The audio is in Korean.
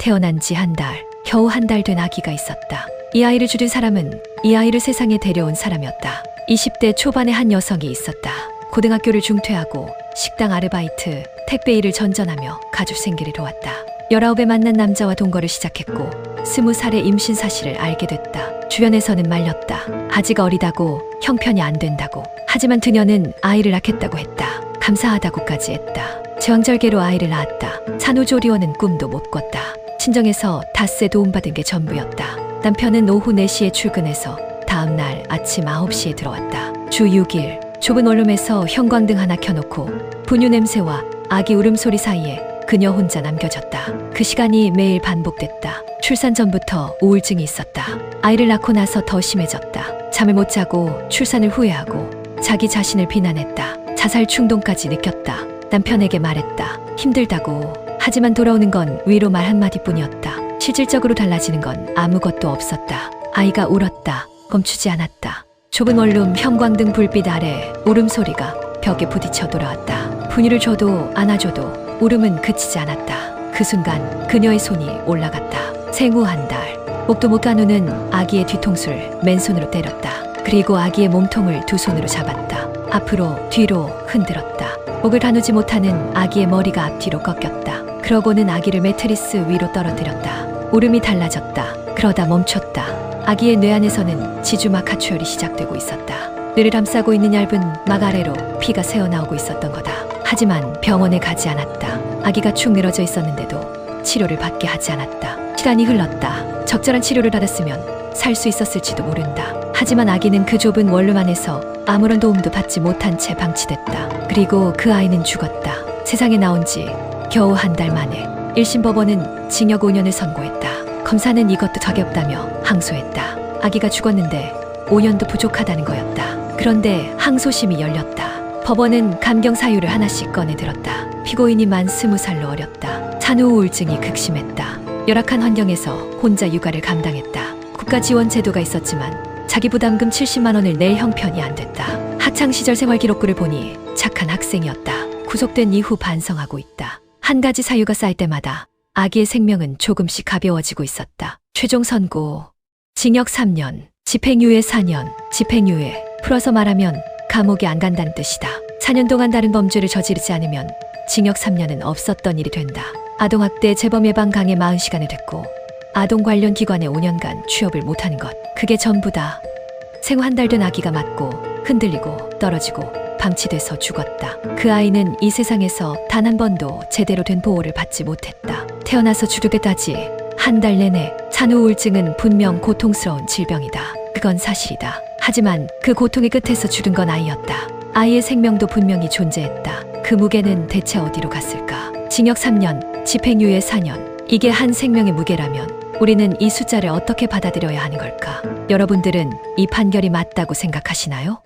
태어난 지 한 달, 겨우 한 달 된 아기가 있었다. 이 아이를 주둔 사람은 이 아이를 세상에 데려온 사람이었다. 20대 초반의 한 여성이 있었다. 고등학교를 중퇴하고 식당 아르바이트, 택배 일을 전전하며 가족 생계를 도왔다. 19에 만난 남자와 동거를 시작했고 20살에 임신 사실을 알게 됐다. 주변에서는 말렸다. 아직 어리다고, 형편이 안 된다고. 하지만 그녀는 아이를 낳겠다고 했다. 감사하다고까지 했다. 제왕절개로 아이를 낳았다. 산후조리원은 꿈도 못 꿨다. 친정에서 닷새 도움받은 게 전부였다. 남편은 오후 4시에 출근해서 다음날 아침 9시에 들어왔다. 주 6일 좁은 원룸에서 형광등 하나 켜놓고 분유 냄새와 아기 울음소리 사이에 그녀 혼자 남겨졌다. 그 시간이 매일 반복됐다. 출산 전부터 우울증이 있었다. 아이를 낳고 나서 더 심해졌다. 잠을 못 자고 출산을 후회하고 자기 자신을 비난했다. 자살 충동까지 느꼈다. 남편에게 말했다. 힘들다고. 하지만 돌아오는 건 위로 말 한마디뿐이었다. 실질적으로 달라지는 건 아무것도 없었다. 아이가 울었다. 멈추지 않았다. 좁은 원룸 형광등 불빛 아래 울음소리가 벽에 부딪혀 돌아왔다. 분유를 줘도 안아줘도 울음은 그치지 않았다. 그 순간 그녀의 손이 올라갔다. 생후 한 달, 목도 못 가누는 아기의 뒤통수를 맨손으로 때렸다. 그리고 아기의 몸통을 두 손으로 잡았다. 앞으로 뒤로 흔들었다. 목을 가누지 못하는 아기의 머리가 앞뒤로 꺾였다. 그러고는 아기를 매트리스 위로 떨어뜨렸다. 울음이 달라졌다. 그러다 멈췄다. 아기의 뇌 안에서는 지주막 하초열이 시작되고 있었다. 뇌를 감싸고 있는 얇은 막 아래로 피가 새어나오고 있었던 거다. 하지만 병원에 가지 않았다. 아기가 축 늘어져 있었는데도 치료를 받게 하지 않았다. 시간이 흘렀다. 적절한 치료를 받았으면 살 수 있었을지도 모른다. 하지만 아기는 그 좁은 원룸 안에서 아무런 도움도 받지 못한 채 방치됐다. 그리고 그 아이는 죽었다. 세상에 나온 지 겨우 한 달 만에 1심 법원은 징역 5년을 선고했다. 검사는 이것도 적이 없다며 항소했다. 아기가 죽었는데 5년도 부족하다는 거였다. 그런데 항소심이 열렸다. 법원은 감경 사유를 하나씩 꺼내 들었다. 피고인이 만 20살로 어렸다. 산후 우울증이 극심했다. 열악한 환경에서 혼자 육아를 감당했다. 국가 지원 제도가 있었지만 자기 부담금 70만 원을 낼 형편이 안 됐다. 학창 시절 생활 기록부를 보니 착한 학생이었다. 구속된 이후 반성하고 있다. 한 가지 사유가 쌓일 때마다 아기의 생명은 조금씩 가벼워지고 있었다. 최종 선고 징역 3년, 집행유예 4년. 집행유예 풀어서 말하면 감옥에 안 간다는 뜻이다. 4년 동안 다른 범죄를 저지르지 않으면 징역 3년은 없었던 일이 된다. 아동학대 재범 예방 강의 40시간을 듣고 아동 관련 기관에 5년간 취업을 못하는 것. 그게 전부다. 생후 한 달 된 아기가 맞고 흔들리고 떨어지고 방치돼서 죽었다. 그 아이는 이 세상에서 단 한 번도 제대로 된 보호를 받지 못했다. 태어나서 죽을 때까지 한 달 내내 산후 우울증은 분명 고통스러운 질병이다. 그건 사실이다. 하지만 그 고통의 끝에서 죽은 건 아이였다. 아이의 생명도 분명히 존재했다. 그 무게는 대체 어디로 갔을까? 징역 3년, 집행유예 4년. 이게 한 생명의 무게라면 우리는 이 숫자를 어떻게 받아들여야 하는 걸까? 여러분들은 이 판결이 맞다고 생각하시나요?